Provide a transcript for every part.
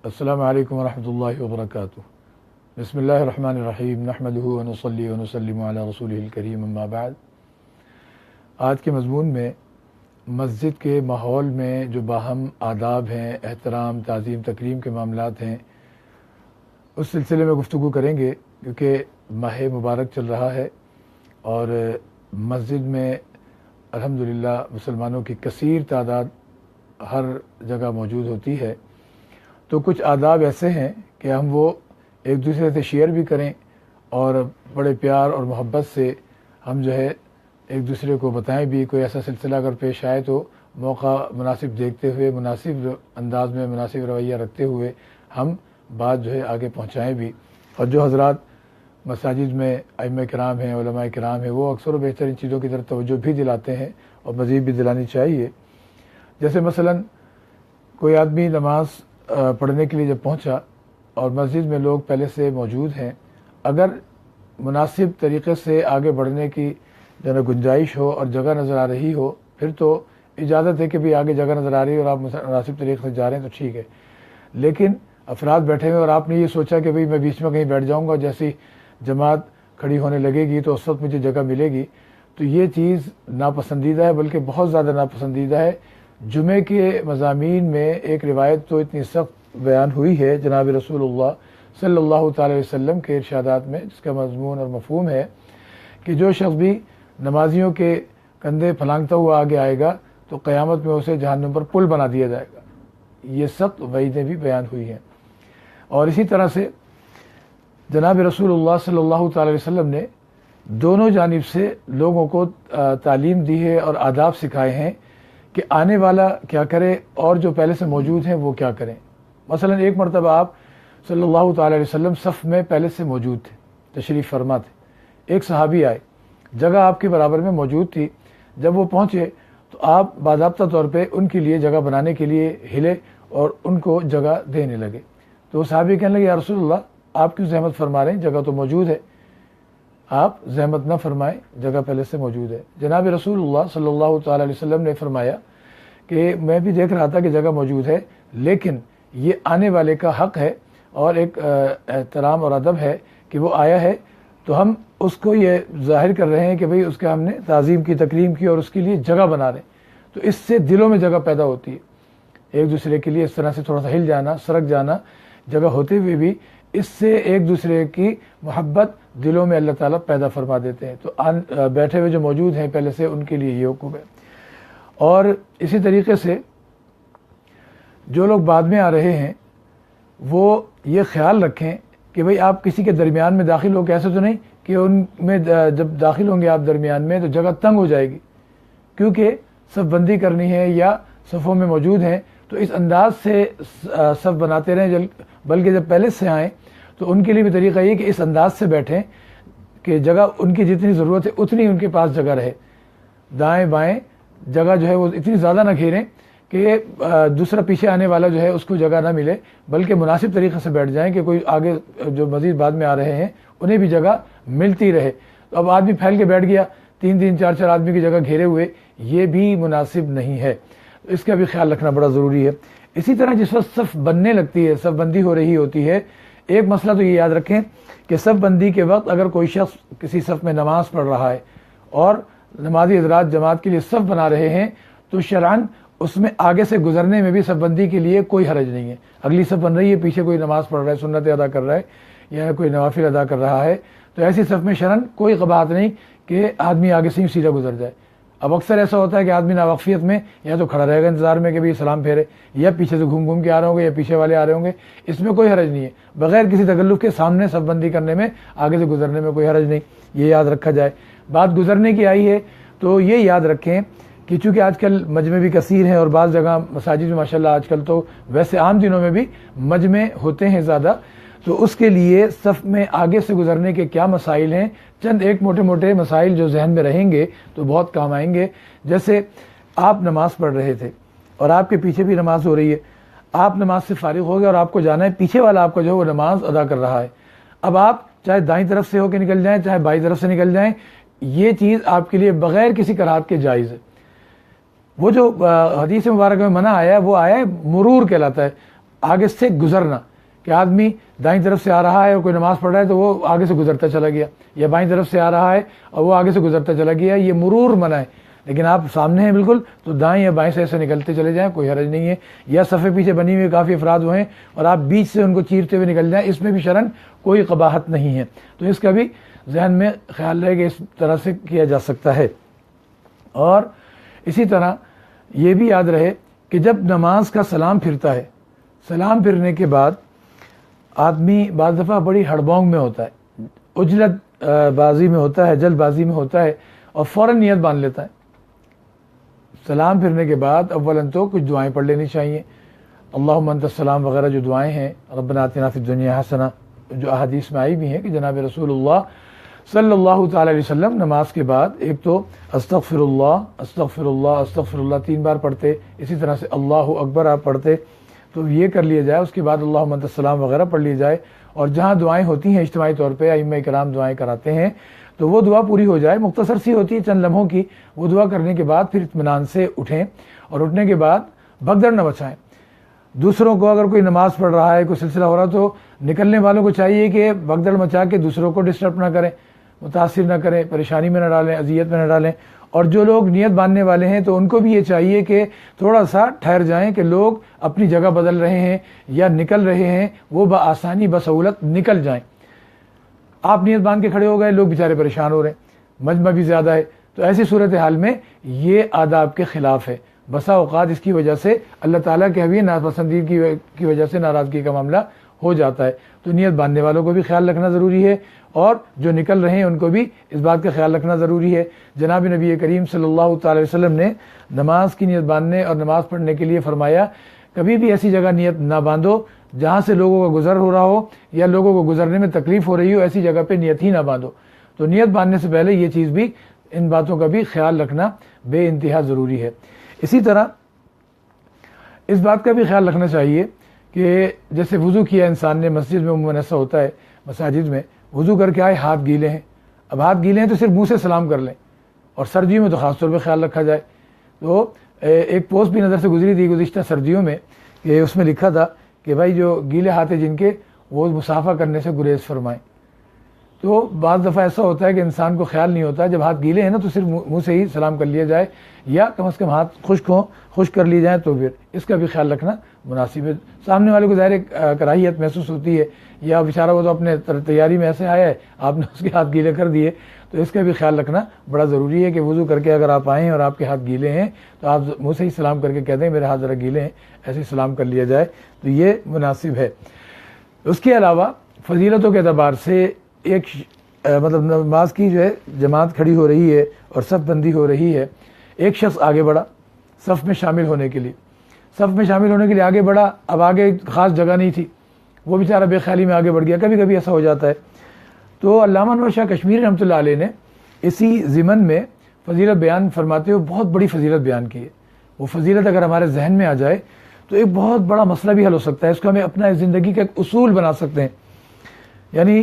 السلام علیکم ورحمۃ اللہ وبرکاتہ۔ بسم اللہ الرحمن الرحیم، نحمدہ ونصلی ونسلم علی رسولہ الکریم، اما بعد۔ آج کے مضمون میں مسجد کے ماحول میں جو باہم آداب ہیں، احترام، تعظیم، تکریم کے معاملات ہیں، اس سلسلے میں گفتگو کریں گے، کیونکہ ماہ مبارک چل رہا ہے اور مسجد میں الحمدللہ مسلمانوں کی کثیر تعداد ہر جگہ موجود ہوتی ہے، تو کچھ آداب ایسے ہیں کہ ہم وہ ایک دوسرے سے شیئر بھی کریں اور بڑے پیار اور محبت سے ہم جو ہے ایک دوسرے کو بتائیں بھی۔ کوئی ایسا سلسلہ اگر پیش آئے تو موقع مناسب دیکھتے ہوئے، مناسب انداز میں، مناسب رویہ رکھتے ہوئے ہم بات جو ہے آگے پہنچائیں بھی۔ اور جو حضرات مساجد میں ائمہ کرام ہیں، علماء کرام ہیں، وہ اکثر و بیشتر ان چیزوں کی طرف توجہ بھی دلاتے ہیں اور مزید بھی دلانی چاہیے۔ جیسے مثلا کوئی آدمی نماز پڑھنے کے لیے جب پہنچا اور مسجد میں لوگ پہلے سے موجود ہیں، اگر مناسب طریقے سے آگے بڑھنے کی گنجائش ہو اور جگہ نظر آ رہی ہو، پھر تو اجازت ہے کہ بھی آگے جگہ نظر آ رہی ہے اور آپ مناسب طریقے سے جا رہے ہیں تو ٹھیک ہے۔ لیکن افراد بیٹھے ہوئے اور آپ نے یہ سوچا کہ بھئی میں بیچ میں کہیں بیٹھ جاؤں گا، جیسی جماعت کھڑی ہونے لگے گی تو اس وقت مجھے جگہ ملے گی، تو یہ چیز ناپسندیدہ ہے، بلکہ بہت زیادہ ناپسندیدہ ہے۔ جمعے کے مضامین میں ایک روایت تو اتنی سخت بیان ہوئی ہے جناب رسول اللہ صلی اللہ تعالی وسلم کے ارشادات میں، جس کا مضمون اور مفہوم ہے کہ جو شخص بھی نمازیوں کے کندھے پھلانگتا ہوا آگے آئے گا تو قیامت میں اسے جہنم پر پل بنا دیا جائے گا۔ یہ سخت وعیدیں بھی بیان ہوئی ہیں۔ اور اسی طرح سے جناب رسول اللہ صلی اللہ تعالی وسلم نے دونوں جانب سے لوگوں کو تعلیم دی ہے اور آداب سکھائے ہیں کہ آنے والا کیا کرے اور جو پہلے سے موجود ہیں وہ کیا کریں۔ مثلا ایک مرتبہ آپ صلی اللہ تعالی علیہ وسلم صف میں پہلے سے موجود تھے، تشریف فرما تھے، ایک صحابی آئے، جگہ آپ کے برابر میں موجود تھی، جب وہ پہنچے تو آپ باضابطہ طور پہ ان کے لیے جگہ بنانے کے لیے ہلے اور ان کو جگہ دینے لگے، تو وہ صحابی کہنے لگے یا رسول اللہ آپ کیوں زحمت فرما رہے ہیں، جگہ تو موجود ہے، آپ زحمت نہ فرمائیں، جگہ پہلے سے موجود ہے۔ جناب رسول اللہ صلی اللہ تعالی علیہ وسلم نے فرمایا کہ میں بھی دیکھ رہا تھا کہ جگہ موجود ہے، لیکن یہ آنے والے کا حق ہے اور ایک احترام اور ادب ہے کہ وہ آیا ہے تو ہم اس کو یہ ظاہر کر رہے ہیں کہ بھئی اس کا ہم نے تعظیم کی، تکریم کی اور اس کے لیے جگہ بنا رہے ہیں، تو اس سے دلوں میں جگہ پیدا ہوتی ہے، ایک دوسرے کے لیے اس طرح سے تھوڑا سا ہل جانا، سرک جانا، جگہ ہوتے ہوئے بھی اس سے ایک دوسرے کی محبت دلوں میں اللہ تعالیٰ پیدا فرما دیتے ہیں۔ تو بیٹھے ہوئے جو موجود ہیں پہلے سے ان کے لیے یہ حکم ہے۔ اور اسی طریقے سے جو لوگ بعد میں آ رہے ہیں وہ یہ خیال رکھیں کہ بھئی آپ کسی کے درمیان میں داخل ہو کے ایسے تو نہیں کہ ان میں جب داخل ہوں گے آپ درمیان میں تو جگہ تنگ ہو جائے گی، کیونکہ صف بندی کرنی ہے یا صفوں میں موجود ہیں تو اس انداز سے صف بناتے رہیں، بلکہ جب پہلے سے آئیں تو ان کے لیے بھی طریقہ یہ کہ اس انداز سے بیٹھیں کہ جگہ ان کی جتنی ضرورت ہے اتنی ان کے پاس جگہ رہے، دائیں بائیں جگہ جو ہے وہ اتنی زیادہ نہ گھیریں کہ دوسرا پیچھے آنے والا جو ہے اس کو جگہ نہ ملے، بلکہ مناسب طریقے سے بیٹھ جائیں کہ کوئی آگے جو مزید بعد میں آ رہے ہیں انہیں بھی جگہ ملتی رہے۔ تو اب آدمی پھیل کے بیٹھ گیا، تین چار آدمی کی جگہ گھیرے ہوئے، یہ بھی مناسب نہیں ہے، اس کا بھی خیال رکھنا بڑا ضروری ہے۔ اسی طرح جس وقت صف بننے لگتی ہے، صف بندی ہو رہی ہوتی ہے، ایک مسئلہ تو یہ یاد رکھیں کہ صف بندی کے وقت اگر کوئی شخص کسی صف میں نماز پڑھ رہا ہے اور نمازی حضرات جماعت کے لیے صف بنا رہے ہیں تو شرعاً اس میں آگے سے گزرنے میں بھی صف بندی کے لیے کوئی حرج نہیں ہے۔ اگلی صف بن رہی ہے، پیچھے کوئی نماز پڑھ رہا ہے، سنت ادا کر رہا ہے یا کوئی نوافل ادا کر رہا ہے، تو ایسی صف میں شرعاً کوئی قباحت نہیں کہ آدمی آگے سے سیدھا گزر جائے۔ اب اکثر ایسا ہوتا ہے کہ آدمی ناوقفیت میں یا تو کھڑا رہے گا انتظار میں کہ بھی سلام پھیرے، یا پیچھے سے گھوم کے آ رہے ہوں گے یا پیچھے والے آ رہے ہوں گے، اس میں کوئی حرج نہیں ہے، بغیر کسی تکلف کے سامنے صف بندی کرنے میں، آگے سے گزرنے میں کوئی حرج نہیں، یہ یاد رکھا جائے۔ بات گزرنے کی آئی ہے تو یہ یاد رکھیں کہ چونکہ آج کل مجمع بھی کثیر ہیں اور بعض جگہ مساجد میں ماشاءاللہ آج کل تو ویسے عام دنوں میں بھی مجمع ہوتے ہیں زیادہ، تو اس کے لیے صف میں آگے سے گزرنے کے کیا مسائل ہیں، چند ایک موٹے مسائل جو ذہن میں رہیں گے تو بہت کام آئیں گے۔ جیسے آپ نماز پڑھ رہے تھے اور آپ کے پیچھے بھی نماز ہو رہی ہے، آپ نماز سے فارغ ہو گئے اور آپ کو جانا ہے، پیچھے والا آپ کا جو ہے وہ نماز ادا کر رہا ہے، اب آپ چاہے دائیں طرف سے ہو کے نکل جائیں چاہے بائیں طرف سے نکل جائیں، یہ چیز آپ کے لیے بغیر کسی کراہت کے جائز ہے۔ وہ جو حدیث مبارک میں منع آیا ہے وہ آیا ہے مرور کہلاتا ہے، آگے سے گزرنا، کہ آدمی دائیں طرف سے آ رہا ہے اور کوئی نماز پڑھ رہا ہے تو وہ آگے سے گزرتا چلا گیا، یا بائیں طرف سے آ رہا ہے اور وہ آگے سے گزرتا چلا گیا، یہ مرور منع ہے۔ لیکن آپ سامنے ہیں بالکل تو دائیں یا بائیں سے ایسے نکلتے چلے جائیں، کوئی حرج نہیں ہے۔ یا صفحے پیچھے بنی ہوئی کافی افراد ہوئے اور آپ بیچ سے ان کو چیرتے ہوئے نکل جائیں، اس میں بھی شرعاً کوئی قباحت نہیں ہے۔ تو اس کا بھی ذہن میں خیال رہے کہ اس طرح سے کیا جا سکتا ہے۔ اور اسی طرح یہ بھی یاد رہے کہ جب نماز کا سلام پھرتا ہے، سلام پھرنے کے بعد آدمی بعض دفعہ بڑی ہڑبونگ میں ہوتا ہے، عجلت بازی میں ہوتا ہے، جلد بازی میں ہوتا ہے اور فوراً نیت باندھ لیتا ہے۔ سلام پھرنے کے بعد اولاً تو کچھ دعائیں پڑھ لینی چاہیے، اللہم انت السلام وغیرہ جو دعائیں ہیں، ربنا آتنا فی الدنیا حسنہ، جو احادیث میں آئی بھی ہیں کہ جناب رسول اللہ صلی اللہ تعالی علیہ وسلم نماز کے بعد ایک تو استغفر اللہ استغفر اللہ استغفر اللہ 3 بار پڑھتے، اسی طرح سے اللہ اکبر آپ پڑھتے، تو یہ کر لیا جائے۔ اس کے بعد اللہم انت السلام وغیرہ پڑھ لی جائے، اور جہاں دعائیں ہوتی ہیں اجتماعی طور پہ ائمہ کرام دعائیں کراتے ہیں تو وہ دعا پوری ہو جائے، مختصر سی ہوتی ہے چند لمحوں کی، وہ دعا کرنے کے بعد پھر اطمینان سے اٹھیں، اور اٹھنے کے بعد بھگدڑ نہ مچائیں۔ دوسروں کو اگر کوئی نماز پڑھ رہا ہے، کوئی سلسلہ ہو رہا تو نکلنے والوں کو چاہیے کہ بھگدڑ مچا کے دوسروں کو ڈسٹرب نہ کریں، متاثر نہ کریں، پریشانی میں نہ ڈالیں، اذیت میں نہ ڈالیں۔ اور جو لوگ نیت باندھنے والے ہیں تو ان کو بھی یہ چاہیے کہ تھوڑا سا ٹھہر جائیں، کہ لوگ اپنی جگہ بدل رہے ہیں یا نکل رہے ہیں، وہ بآسانی بسہولت نکل جائیں۔ آپ نیت باندھ کے کھڑے ہو گئے، لوگ بیچارے پریشان ہو رہے ہیں، مجمع بھی زیادہ ہے، تو ایسی صورتحال میں یہ آداب کے خلاف ہے۔ بسا اوقات اس کی وجہ سے اللہ تعالیٰ کے حبیب ناپسندیدگی کی وجہ سے ناراضگی کا معاملہ ہو جاتا ہے۔ تو نیت باندھنے والوں کو بھی خیال رکھنا ضروری ہے، اور جو نکل رہے ہیں ان کو بھی اس بات کا خیال رکھنا ضروری ہے۔ جناب نبی کریم صلی اللہ تعالی وسلم نے نماز کی نیت باندھنے اور نماز پڑھنے کے لیے فرمایا، کبھی بھی ایسی جگہ نیت نہ باندھو جہاں سے لوگوں کا گزر ہو رہا ہو یا لوگوں کو گزرنے میں تکلیف ہو رہی ہو، ایسی جگہ پہ نیت ہی نہ باندھو۔ تو نیت باندھنے سے پہلے یہ چیز بھی، ان باتوں کا بھی خیال رکھنا بے انتہا ضروری ہے۔ اسی طرح اس بات کا بھی خیال رکھنا چاہیے کہ جیسے وضو کیا انسان نے، مسجد میں عموماً ایسا ہوتا ہے، مساجد میں وضو کر کے آئے، ہاتھ گیلے ہیں، اب ہاتھ گیلے ہیں تو صرف منہ سے سلام کر لیں، اور سردیوں میں تو خاص طور پہ خیال رکھا جائے۔ تو ایک پوسٹ بھی نظر سے گزری تھی گزشتہ سردیوں میں، کہ اس میں لکھا تھا کہ بھائی جو گیلے ہاتھ ہیں جن کے، وہ مصافحہ کرنے سے گریز فرمائیں۔ تو بعض دفعہ ایسا ہوتا ہے کہ انسان کو خیال نہیں ہوتا، جب ہاتھ گیلے ہیں نا تو صرف منہ سے ہی سلام کر لیا جائے، یا کم از کم ہاتھ خشک ہوں، خشک کر لی جائیں، تو پھر اس کا بھی خیال رکھنا مناسب ہے۔ سامنے والے کو ظاہر کراہیت محسوس ہوتی ہے، یا بیچارہ وہ تو اپنے تیاری میں ایسے آیا ہے، آپ نے اس کے ہاتھ گیلے کر دیے، تو اس کا بھی خیال رکھنا بڑا ضروری ہے کہ وضو کر کے اگر آپ آئیں اور آپ کے ہاتھ گیلے ہیں تو آپ منہ سے ہی سلام کر کے کہہ دیں میرے ہاتھ ذرا گیلے ہیں، ایسے سلام کر لیا جائے، تو یہ مناسب ہے۔ اس کے علاوہ فضیلتوں کے اعتبار سے ایک مطلب نماز کی جو ہے جماعت کھڑی ہو رہی ہے اور صف بندی ہو رہی ہے، ایک شخص آگے بڑھا صف میں شامل ہونے کے لیے، صف میں شامل ہونے کے لیے آگے بڑھا، اب آگے خاص جگہ نہیں تھی، وہ بیچارہ بے خیالی میں آگے بڑھ گیا، کبھی کبھی ایسا ہو جاتا ہے۔ تو علامہ انور شاہ کشمیری رحمۃ اللہ علیہ نے اسی ضمن میں فضیلت بیان فرماتے ہوئے بہت بڑی فضیلت بیان کی ہے۔ وہ فضیلت اگر ہمارے ذہن میں آ جائے تو ایک بہت بڑا مسئلہ بھی حل ہو سکتا ہے، اس کو ہمیں اپنا زندگی کا ایک اصول بنا سکتے ہیں۔ یعنی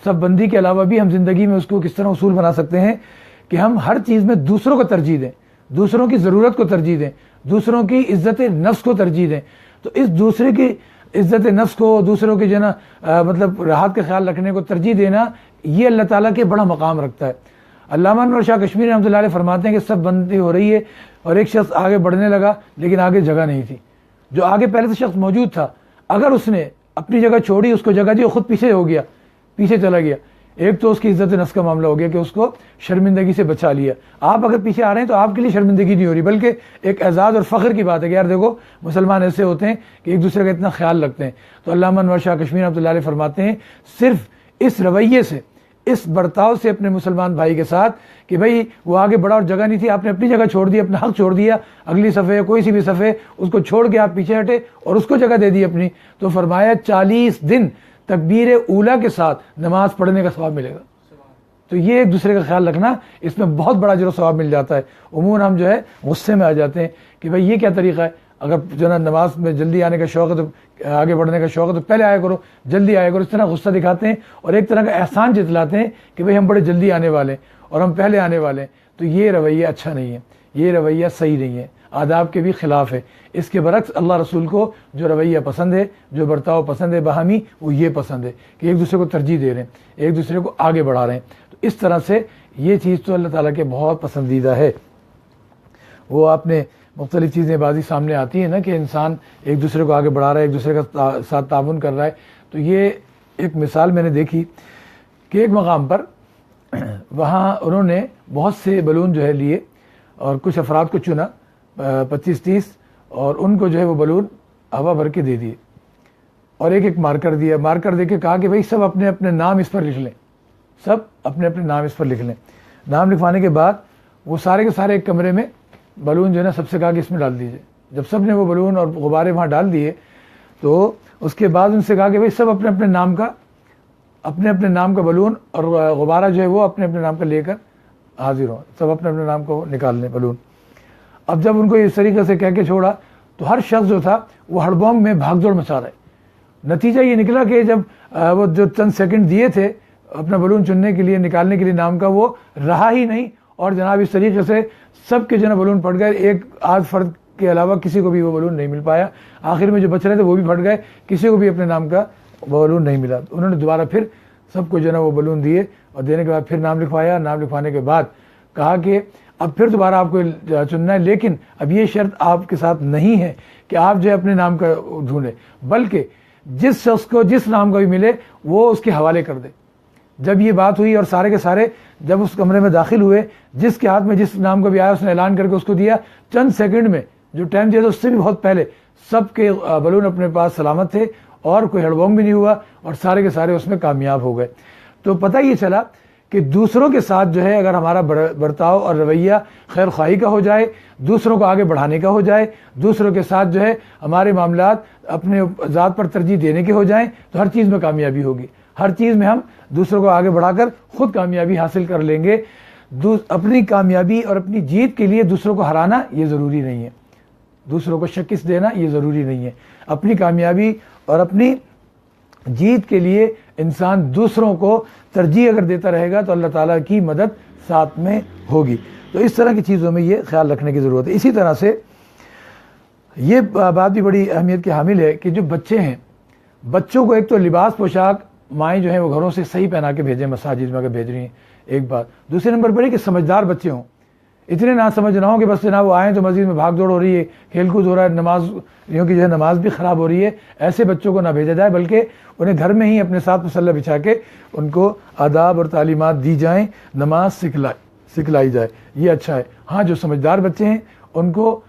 سب بندی کے علاوہ بھی ہم زندگی میں اس کو کس طرح اصول بنا سکتے ہیں کہ ہم ہر چیز میں دوسروں کو ترجیح دیں، دوسروں کی ضرورت کو ترجیح دیں، دوسروں کی عزت نفس کو ترجیح دیں۔ تو اس دوسرے کی عزت نفس کو، دوسروں کی جو نا مطلب راحت کا خیال رکھنے کو ترجیح دینا، یہ اللہ تعالیٰ کے بڑا مقام رکھتا ہے۔ علامہ انور شاہ کشمیری رحمۃ اللہ علیہ فرماتے ہیں کہ سب بندی ہو رہی ہے اور ایک شخص آگے بڑھنے لگا، لیکن آگے جگہ نہیں تھی۔ جو آگے پہلے سے شخص موجود تھا، اگر اس نے اپنی جگہ چھوڑی، اس کو جگہ دی، وہ خود پیچھے ہو گیا، پیچھے چلا گیا۔ ایک تو اس کی عزت نفس کا معاملہ ہو گیا کہ اس کو شرمندگی سے بچا لیا۔ آپ اگر پیچھے آ رہے ہیں تو آپ کے لیے شرمندگی نہیں ہو رہی، بلکہ ایک اعزاز اور فخر کی بات ہے کہ یار دیکھو مسلمان ایسے ہوتے ہیں کہ ایک دوسرے کا اتنا خیال رکھتے ہیں۔ تو علامہ انور شاہ کشمیری رحمۃ اللہ علیہ فرماتے ہیں صرف اس رویے سے، اس برتاؤ سے اپنے مسلمان بھائی کے ساتھ کہ بھائی وہ آگے بڑھا اور جگہ نہیں تھی، آپ نے اپنی جگہ چھوڑ دی، اپنا حق چھوڑ دیا، اگلی صفحے کوئی سی بھی صفحے اس کو چھوڑ کے آپ پیچھے ہٹے اور اس کو جگہ دے دی اپنی، تو فرمایا 40 دن تکبیر اولیٰ کے ساتھ نماز پڑھنے کا ثواب ملے گا۔ تو یہ ایک دوسرے کا خیال رکھنا، اس میں بہت بڑا اجر و ثواب مل جاتا ہے۔ عموماً ہم جو ہے غصے میں آ جاتے ہیں کہ بھائی یہ کیا طریقہ ہے، اگر جو نا نماز میں جلدی آنے کا شوق ہے تو آگے بڑھنے کا شوق ہے تو پہلے آیا کرو، جلدی آیا کرو، اس طرح غصہ دکھاتے ہیں اور ایک طرح کا احسان جتلاتے ہیں کہ بھائی ہم بڑے جلدی آنے والے ہیں اور ہم پہلے آنے والے ہیں۔ تو یہ رویہ اچھا نہیں ہے، یہ رویہ صحیح نہیں ہے۔ آداب کے بھی خلاف ہے. اس کے برعکس اللہ رسول کو جو رویہ پسند ہے, جو برتاؤ پسند ہے باہمی, وہ یہ پسند ہے کہ ایک دوسرے کو ترجیح دے رہے ہیں, ایک دوسرے کو آگے بڑھا رہے ہیں. تو اس طرح سے یہ چیز تو اللہ تعالیٰ کے بہت پسندیدہ ہے. وہ آپ نے مختلف چیزیں بازی سامنے آتی ہیں نا کہ انسان ایک دوسرے کو آگے بڑھا رہا ہے, ایک دوسرے کا ساتھ تعاون کر رہا ہے. تو یہ ایک مثال میں نے دیکھی کہ ایک مقام پر وہاں انہوں نے بہت سے بلون جو ہے لیے اور کچھ افراد کو چنا 25-30 اور ان کو جو ہے وہ بلون ہوا بھر کے دے دیے اور ایک ایک مارکر دیا. مارکر دے کے کہا کہ بھائی سب اپنے اپنے نام اس پر لکھ لیں, سب اپنے اپنے نام اس پر لکھ لیں. نام لکھوانے کے بعد وہ سارے کے سارے ایک کمرے میں بلون جو ہے نا سب سے کہا کہ اس میں ڈال دیجیے. جب سب نے وہ بلون اور غبارے وہاں ڈال دیے تو اس کے بعد ان سے کہا کہ بھائی سب اپنے اپنے نام کا بلون اور غبارہ جو ہے وہ اپنے اپنے نام کا لے کر حاضر ہوں, سب اپنے اپنے نام کو نکال لیں بلون. اب جب ان کو اس طریقے سے کہہ کے چھوڑا تو ہر شخص جو تھا وہ ہڑبونگ میں بھاگ دوڑ مچا رہا ہے. نتیجہ یہ نکلا کہ جب وہ جو چند سیکنڈ دیے تھے اپنا بلون چننے کے لیے, نکالنے کے لیے نام کا, وہ رہا ہی نہیں اور جناب اس طریقے سے سب کے جو ہے بلون پھٹ گئے. ایک آدھ فرد کے علاوہ کسی کو بھی وہ بلون نہیں مل پایا. آخر میں جو بچ رہے تھے وہ بھی پھٹ گئے, کسی کو بھی اپنے نام کا بلون نہیں ملا. انہوں نے دوبارہ پھر سب کو جو ہے نا وہ بلون دیے اور دینے کے بعد پھر نام لکھوایا. نام لکھوانے کے بعد کہا کہ اب پھر دوبارہ آپ کو چننا ہے, لیکن اب یہ شرط آپ کے ساتھ نہیں ہے کہ آپ جو ہے اپنے نام کا ڈھونڈیں, بلکہ جس شخص کو جس نام کا بھی ملے وہ اس کے حوالے کر دے. جب یہ بات ہوئی اور سارے کے سارے جب اس کمرے میں داخل ہوئے, جس کے ہاتھ میں جس نام کا بھی آیا اس نے اعلان کر کے اس کو دیا. چند سیکنڈ میں جو ٹائم دیا تھا اس سے بھی بہت پہلے سب کے بلون اپنے پاس سلامت تھے اور کوئی ہڑبونگ بھی نہیں ہوا اور سارے کے سارے اس میں کامیاب ہو گئے. تو پتہ یہ چلا کہ دوسروں کے ساتھ جو ہے اگر ہمارا برتاؤ اور رویہ خیر خواہی کا ہو جائے, دوسروں کو آگے بڑھانے کا ہو جائے, دوسروں کے ساتھ جو ہے ہمارے معاملات اپنے ذات پر ترجیح دینے کے ہو جائیں, تو ہر چیز میں کامیابی ہوگی. ہر چیز میں ہم دوسروں کو آگے بڑھا کر خود کامیابی حاصل کر لیں گے. اپنی کامیابی اور اپنی جیت کے لیے دوسروں کو ہرانا یہ ضروری نہیں ہے, دوسروں کو شکست دینا یہ ضروری نہیں ہے. اپنی کامیابی اور اپنی جیت کے لیے انسان دوسروں کو ترجیح اگر دیتا رہے گا تو اللہ تعالیٰ کی مدد ساتھ میں ہوگی. تو اس طرح کی چیزوں میں یہ خیال رکھنے کی ضرورت ہے. اسی طرح سے یہ بات بھی بڑی اہمیت کی حامل ہے کہ جو بچے ہیں, بچوں کو ایک تو لباس پوشاک مائیں جو ہیں وہ گھروں سے صحیح پہنا کے بھیجیں, مساجد میں اگر بھیج رہی ہیں ایک بات. دوسرے نمبر پر ہے کہ سمجھدار بچے ہوں, اتنے نہ سمجھ نہ ہوں کہ بس جناب وہ آئیں تو مسجد میں بھاگ دوڑ ہو رہی ہے, کھیل کود ہو رہا ہے, نماز یوں کہ جو ہے نماز بھی خراب ہو رہی ہے. ایسے بچوں کو نہ بھیجا جائے, بلکہ انہیں گھر میں ہی اپنے ساتھ مسلح بچھا کے ان کو آداب اور تعلیمات دی جائیں, نماز سکھلائی جائے. یہ اچھا ہے. ہاں جو سمجھدار بچے ہیں ان کو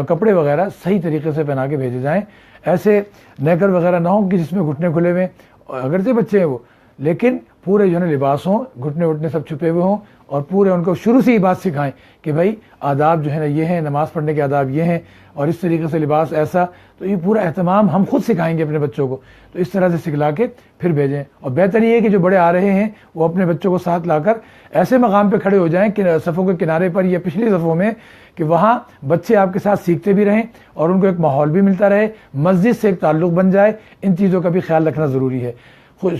کپڑے وغیرہ صحیح طریقے سے پہنا کے بھیجے جائیں. ایسے نیکر وغیرہ نہ ہوں کہ جس میں گھٹنے کھلے ہوئے, اگرچہ بچے ہیں وہ, لیکن پورے جو ہے لباس ہوں, گھٹنے وٹنے سب چھپے ہوئے ہوں, اور پورے ان کو شروع سے ہی بات سکھائیں کہ بھائی آداب جو ہے نا یہ ہیں, نماز پڑھنے کے آداب یہ ہیں, اور اس طریقے سے لباس ایسا. تو یہ پورا اہتمام ہم خود سکھائیں گے اپنے بچوں کو. تو اس طرح سے سکھلا کے پھر بھیجیں. اور بہتر یہ ہے کہ جو بڑے آ رہے ہیں وہ اپنے بچوں کو ساتھ لا کر ایسے مقام پہ کھڑے ہو جائیں کہ صفوں کے کنارے پر یا پچھلی صفوں میں, کہ وہاں بچے آپ کے ساتھ سیکھتے بھی رہیں اور ان کو ایک ماحول بھی ملتا رہے, مسجد سے ایک تعلق بن جائے. ان چیزوں کا بھی خیال رکھنا ضروری ہے.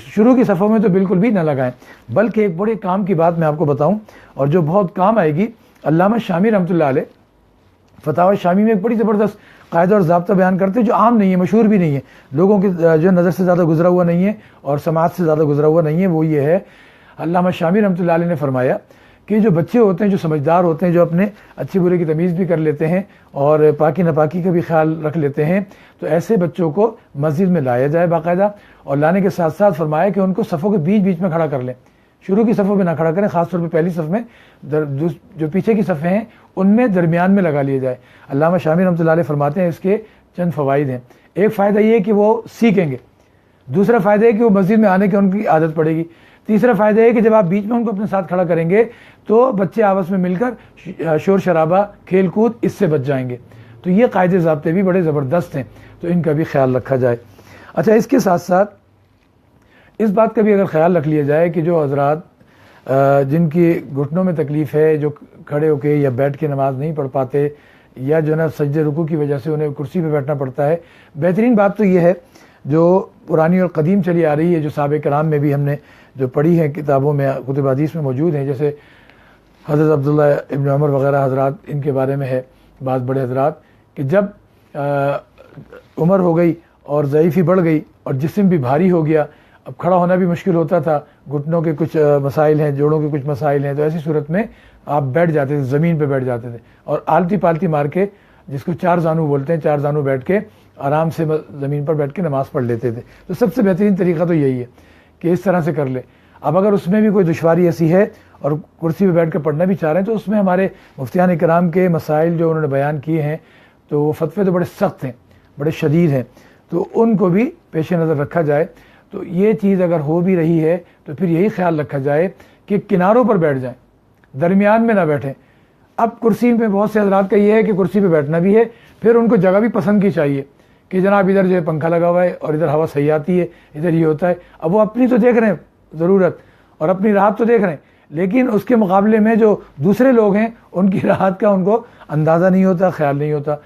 شروع کی صفوں میں تو بالکل بھی نہ لگائیں. بلکہ ایک بڑے کام کی بات میں آپ کو بتاؤں اور جو بہت کام آئے گی, علامہ شامی رحمۃ اللہ علیہ فتاوی شامی میں ایک بڑی زبردست قاعدہ اور ضابطہ بیان کرتے ہیں جو عام نہیں ہے, مشہور بھی نہیں ہے, لوگوں کی جو نظر سے زیادہ گزرا ہوا نہیں ہے اور سماعت سے زیادہ گزرا ہوا نہیں ہے. وہ یہ ہے, علامہ شامی رحمۃ اللہ علیہ نے فرمایا کہ جو بچے ہوتے ہیں, جو سمجھدار ہوتے ہیں, جو اپنے اچھی برے کی تمیز بھی کر لیتے ہیں اور پاکی ناپاکی کا بھی خیال رکھ لیتے ہیں, تو ایسے بچوں کو مسجد میں لایا جائے باقاعدہ. اور لانے کے ساتھ ساتھ فرمایا کہ ان کو صفوں کے بیچ میں کھڑا کر لیں. شروع کی صفوں میں نہ کھڑا کریں, خاص طور پہ پہلی صف میں, جو پیچھے کی صفیں ہیں ان میں درمیان میں لگا لیے جائے. علامہ شامی رحمۃ اللہ علیہ فرماتے ہیں اس کے چند فوائد ہیں. ایک فائدہ یہ ہے کہ وہ سیکھیں گے. دوسرا فائدہ ہے کہ وہ مسجد میں آنے کی ان کی عادت پڑے گی. تیسرا فائدہ ہے کہ جب آپ بیچ میں ان کو اپنے ساتھ کھڑا کریں گے تو بچے آپس میں مل کر شور شرابہ, کھیل کود اس سے بچ جائیں گے. تو یہ قاعدے ضابطے بھی بڑے زبردست ہیں, تو ان کا بھی خیال رکھا جائے. اچھا, اس کے ساتھ ساتھ اس بات کا بھی اگر خیال رکھ لیا جائے کہ جو حضرات جن کی گھٹنوں میں تکلیف ہے, جو کھڑے ہو کے یا بیٹھ کے نماز نہیں پڑھ پاتے, یا جو ہے نا سجدے رکوع کی وجہ سے انہیں کرسی پہ بیٹھنا پڑتا ہے, بہترین بات تو یہ ہے جو پرانی اور قدیم چلی آ رہی ہے, جو صحابہ کرام میں بھی ہم نے جو پڑھی ہے کتابوں میں, کتب حدیث میں موجود ہیں, جیسے حضرت عبداللہ ابن عمر وغیرہ حضرات ان کے بارے میں ہے, بعض بڑے حضرات کہ جب عمر ہو گئی اور ضعیفی بڑھ گئی اور جسم بھی بھاری ہو گیا، اب کھڑا ہونا بھی مشکل ہوتا تھا، گھٹنوں کے کچھ مسائل ہیں، جوڑوں کے کچھ مسائل ہیں، تو ایسی صورت میں آپ بیٹھ جاتے تھے، زمین پہ بیٹھ جاتے تھے اور آلتی پالتی مار کے، جس کو 4 زانو بولتے ہیں، 4 زانو بیٹھ کے آرام سے زمین پر بیٹھ کے نماز پڑھ لیتے تھے۔ تو سب سے بہترین طریقہ تو یہی ہے کہ اس طرح سے کر لے۔ اب اگر اس میں بھی کوئی دشواری ایسی ہے اور کرسی پہ بیٹھ کے پڑھنا بھی چاہ رہے ہیں تو اس میں ہمارے مفتیان کرام کے مسائل جو انہوں نے بیان کیے ہیں تو وہ فتوے تو بڑے سخت ہیں، بڑے شدید ہیں، تو ان کو بھی پیش نظر رکھا جائے۔ تو یہ چیز اگر ہو بھی رہی ہے تو پھر یہی خیال رکھا جائے کہ کناروں پر بیٹھ جائیں، درمیان میں نہ بیٹھیں۔ اب کرسی میں بہت سے حضرات کا یہ ہے کہ کرسی پہ بیٹھنا بھی ہے، پھر ان کو جگہ بھی پسند کی چاہیے کہ جناب ادھر جو ہے پنکھا لگا ہوا ہے اور ادھر ہوا صحیح آتی ہے، ادھر یہ ہوتا ہے۔ اب وہ اپنی تو دیکھ رہے ہیں ضرورت اور اپنی راحت تو دیکھ رہے ہیں، لیکن اس کے مقابلے میں جو دوسرے لوگ ہیں ان کی راحت کا ان کو اندازہ نہیں ہوتا، خیال نہیں ہوتا۔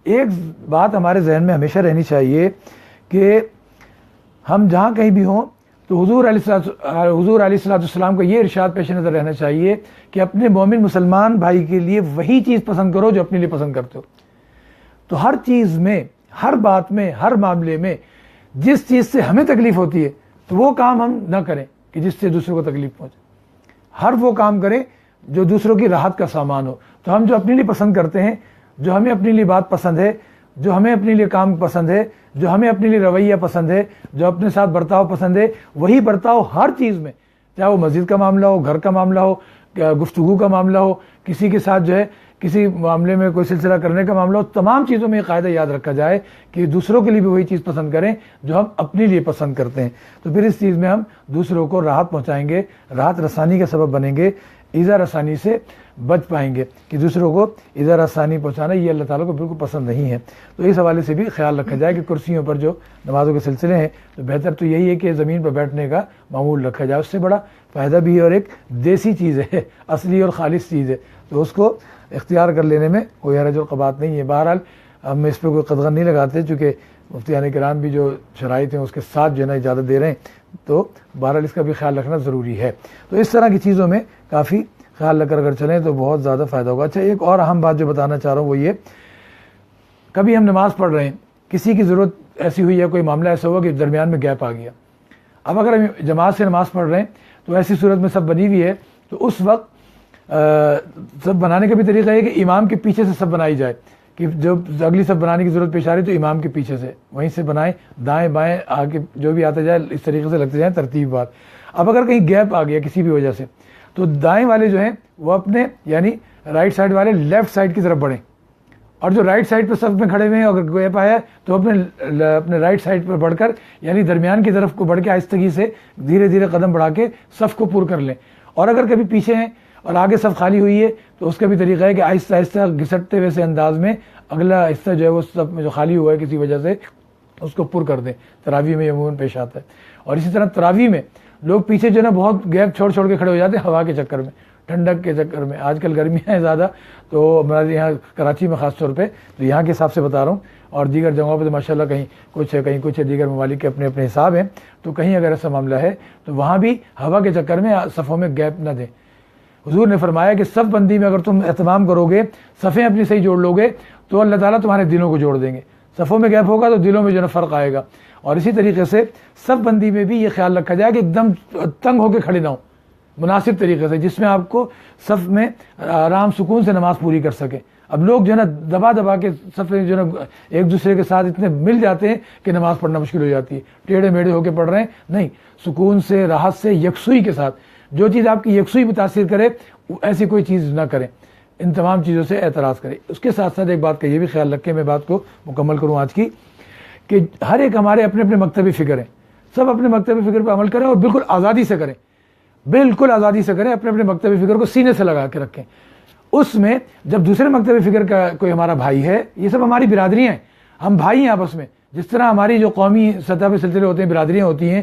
ایک بات ہمارے ذہن میں ہمیشہ رہنی چاہیے کہ ہم جہاں کہیں بھی ہوں تو حضور علیہ السلام کا یہ ارشاد پیش نظر رہنا چاہیے کہ اپنے مومن مسلمان بھائی کے لیے وہی چیز پسند کرو جو اپنے لیے پسند کرتے ہو۔ تو ہر چیز میں، ہر بات میں، ہر معاملے میں جس چیز سے ہمیں تکلیف ہوتی ہے تو وہ کام ہم نہ کریں کہ جس سے دوسروں کو تکلیف پہنچے، ہر وہ کام کریں جو دوسروں کی راحت کا سامان ہو۔ تو ہم جو اپنے لیے پسند کرتے ہیں، جو ہمیں اپنے لیے بات پسند ہے، جو ہمیں اپنے لیے کام پسند ہے، جو ہمیں اپنے لیے رویہ پسند ہے، جو اپنے ساتھ برتاؤ پسند ہے، وہی برتاؤ ہر چیز میں، چاہے وہ مسجد کا معاملہ ہو، گھر کا معاملہ ہو، گفتگو کا معاملہ ہو، کسی کے ساتھ جو ہے کسی معاملے میں کوئی سلسلہ کرنے کا معاملہ ہو، تمام چیزوں میں یہ قاعدہ یاد رکھا جائے کہ دوسروں کے لیے بھی وہی چیز پسند کریں جو ہم اپنے لیے پسند کرتے ہیں۔ تو پھر اس چیز میں ہم دوسروں کو راحت پہنچائیں گے، راحت رسانی کا سبب بنیں گے، ایذا رسانی سے بچ پائیں گے کہ دوسروں کو ایذا رسانی پہنچانا یہ اللہ تعالیٰ کو بالکل پسند نہیں ہے۔ تو اس حوالے سے بھی خیال رکھا جائے کہ کرسیوں پر جو نمازوں کے سلسلے ہیں تو بہتر تو یہی ہے کہ زمین پر بیٹھنے کا معمول رکھا جائے، اس سے بڑا فائدہ بھی ہے اور ایک دیسی چیز ہے، اصلی اور خالص چیز ہے، تو اس کو اختیار کر لینے میں کوئی حرج و قباحت نہیں ہے۔ بہرحال ہم اس پہ کوئی قدغن نہیں لگاتے چونکہ مفتیان کرام بھی جو شرائط ہیں اس کے ساتھ جو ہے نا اجازت دے رہے ہیں، تو بہرحال اس کا بھی خیال رکھنا ضروری ہے۔ تو اس طرح کی چیزوں میں کافی خیال رکھ کر اگر چلیں تو بہت زیادہ فائدہ ہوگا۔ اچھا، ایک اور اہم بات جو بتانا چاہ رہا ہوں وہ یہ، کبھی ہم نماز پڑھ رہے ہیں، کسی کی ضرورت ایسی ہوئی ہے، کوئی معاملہ ایسا ہوا کہ درمیان میں گیپ آ گیا۔ اب اگر ہم جماعت سے نماز پڑھ رہے ہیں تو ایسی صورت میں سب بنی ہوئی ہے تو اس وقت سب بنانے کا بھی طریقہ ہے کہ امام کے پیچھے سے سب بنائی جائے، کہ جو اگلی سب بنانے کی ضرورت پیش آ رہی تو امام کے پیچھے سے وہیں سے بنائیں، دائیں بائیں آگے جو بھی آتا جائے اس طریقے سے لگتے جائیں ترتیب بار۔ اب اگر کہیں گیپ آ گیا کسی بھی وجہ سے تو دائیں والے جو ہیں وہ اپنے یعنی رائٹ سائڈ والے لیفٹ سائڈ کی طرف بڑھیں، اور جو رائٹ سائڈ پہ صف میں کھڑے ہوئے ہیں اگر گیپ آیا تو اپنے رائٹ سائڈ پر بڑھ کر یعنی درمیان کی طرف کو بڑھ کے آہستگی سے دھیرے دھیرے قدم بڑھا کے صف کو پور کر لیں۔ اور اگر کبھی پیچھے ہیں اور آگے صف خالی ہوئی ہے تو اس کا بھی طریقہ ہے کہ آہستہ آہستہ گھسٹتے ہوئے سے انداز میں اگلا حصہ جو ہے وہ صف میں جو خالی ہوا ہے کسی وجہ سے اس کو پر کر دیں۔ تراویح میں عموماً پیش آتا ہے۔ اور اسی طرح تراویح میں لوگ پیچھے جو ہے نا بہت گیپ چھوڑ کے کھڑے ہو جاتے ہیں ہوا کے چکر میں، ٹھنڈک کے چکر میں۔ آج کل گرمیاں ہیں زیادہ تو ہمارے یہاں کراچی میں خاص طور پہ، تو یہاں کے حساب سے بتا رہا ہوں، اور دیگر جگہوں پہ تو ماشاء اللہ کہیں کچھ ہے کہیں کچھ ہے، دیگر ممالک کے اپنے اپنے حساب ہیں، تو کہیں اگر ایسا معاملہ ہے تو وہاں بھی ہوا کے چکر میں صفوں میں گیپ نہ دیں۔ حضور نے فرمایا کہ صف بندی میں اگر تم اہتمام کرو گے، صفیں اپنی صحیح جوڑ لو گے تو اللہ تعالیٰ تمہارے دلوں کو جوڑ دیں گے۔ صفوں میں گیپ ہوگا تو دلوں میں جو ہے فرق آئے گا۔ اور اسی طریقے سے صف بندی میں بھی یہ خیال رکھا جائے کہ ایک دم تنگ ہو کے کھڑے نہ ہوں، مناسب طریقے سے جس میں آپ کو صف میں آرام سکون سے نماز پوری کر سکے۔ اب لوگ جو ہے نا دبا کے صف جو ہے نا ایک دوسرے کے ساتھ اتنے مل جاتے ہیں کہ نماز پڑھنا مشکل ہو جاتی ہے، ٹیڑھے میڑھے ہو کے پڑھ رہے ہیں، نہیں، سکون سے راحت سے یکسوئی کے ساتھ جو چیز آپ کی یکسوئی متاثر کرے ایسی کوئی چیز نہ کریں، ان تمام چیزوں سے اعتراض کریں۔ اس کے ساتھ ساتھ ایک بات کا یہ بھی خیال رکھیں، میں بات کو مکمل کروں آج کی، کہ ہر ایک ہمارے اپنے اپنے مکتبی فکر ہیں، سب اپنے مکتبی فکر پہ عمل کریں اور بالکل آزادی سے کریں، بالکل آزادی سے کریں، اپنے اپنے مکتبی فکر کو سینے سے لگا کے رکھیں۔ اس میں جب دوسرے مکتبی فکر کا کوئی ہمارا بھائی ہے، یہ سب ہماری برادریاں ہیں، ہم بھائی ہیں آپس میں، جس طرح ہماری جو قومی سطح پہ سلسلے ہوتے ہیں، برادریاں ہوتی ہیں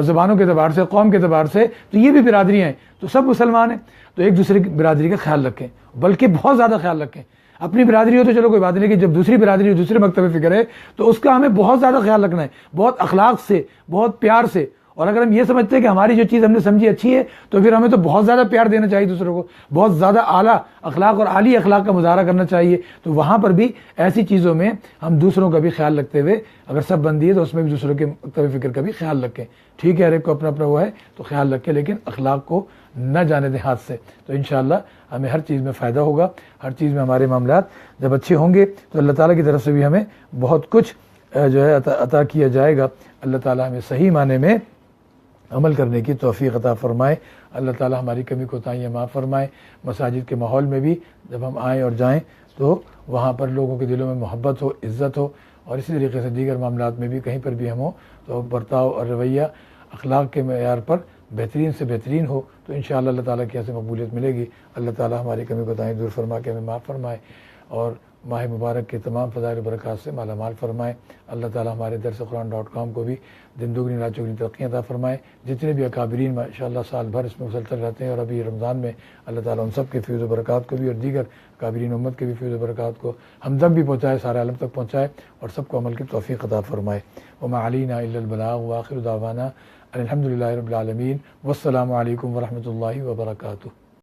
زبانوں کے اعتبار سے، قوم کے اعتبار سے، تو یہ بھی برادریاں ہیں، تو سب مسلمان ہیں، تو ایک دوسرے کی برادری کا خیال رکھیں، بلکہ بہت زیادہ خیال رکھیں۔ اپنی برادری ہو تو چلو کوئی بات نہیں، لیکن جب دوسری برادری ہو، دوسرے مکتبی فکر ہے تو اس کا ہمیں بہت زیادہ خیال رکھنا ہے، بہت اخلاق سے، بہت پیار سے اور اگر ہم یہ سمجھتے ہیں کہ ہماری جو چیز ہم نے سمجھی اچھی ہے تو پھر ہمیں تو بہت زیادہ پیار دینا چاہیے دوسروں کو، بہت زیادہ اعلیٰ اخلاق اور عالی اخلاق کا مظاہرہ کرنا چاہیے. تو وہاں پر بھی ایسی چیزوں میں ہم دوسروں کا بھی خیال رکھتے ہوئے، اگر سب بندی ہے تو اس میں بھی دوسروں کے مکتب فکر کا بھی خیال رکھیں. ٹھیک ہے، ہر ایک کو اپنا اپنا وہ ہے تو خیال رکھیں، لیکن اخلاق کو نہ جانے دیں ہاتھ سے. تو انشاءاللہ ہمیں ہر چیز میں فائدہ ہوگا، ہر چیز میں ہمارے معاملات جب اچھے ہوں گے تو اللہ تعالیٰ کی طرف سے بھی ہمیں بہت کچھ جو ہے عطا کیا جائے گا. اللہ تعالیٰ ہمیں صحیح معنی میں عمل کرنے کی توفیق عطا فرمائے. اللہ تعالیٰ ہماری کمی کوتاہیاں معاف فرمائے. مساجد کے ماحول میں بھی جب ہم آئیں اور جائیں تو وہاں پر لوگوں کے دلوں میں محبت ہو، عزت ہو، اور اسی طریقے سے دیگر معاملات میں بھی کہیں پر بھی ہم ہوں تو برتاؤ اور رویہ اخلاق کے معیار پر بہترین سے بہترین ہو تو انشاءاللہ اللہ تعالیٰ کی ایسے مقبولیت ملے گی. اللہ تعالیٰ ہماری کمی کوتاہیاں دور فرما کے ہمیں معاف فرمائے اور ماہ مبارک کے تمام فضائل و برکات سے مالا مال فرمائے. اللہ تعالیٰ ہمارے درسقرآن.com کو بھی دن دگنی رات چگنی ترقیاں عطا فرمائے. جتنے بھی اکابرین ماشاءاللہ سال بھر اس میں مسلسل رہتے ہیں اور ابھی رمضان میں اللہ تعالیٰ ان سب کے فیض و برکات کو بھی اور دیگر اکابرین امت کے بھی فیض و برکات کو ہم تک بھی پہنچائے، سارے عالم تک پہنچائے اور سب کو عمل کی توفیق عطا فرمائے. وما علینا الا البلاغ وآخر دعوانا الحمد للہ رب العالمین. والسلام علیکم ورحمۃ اللہ وبرکاتہ.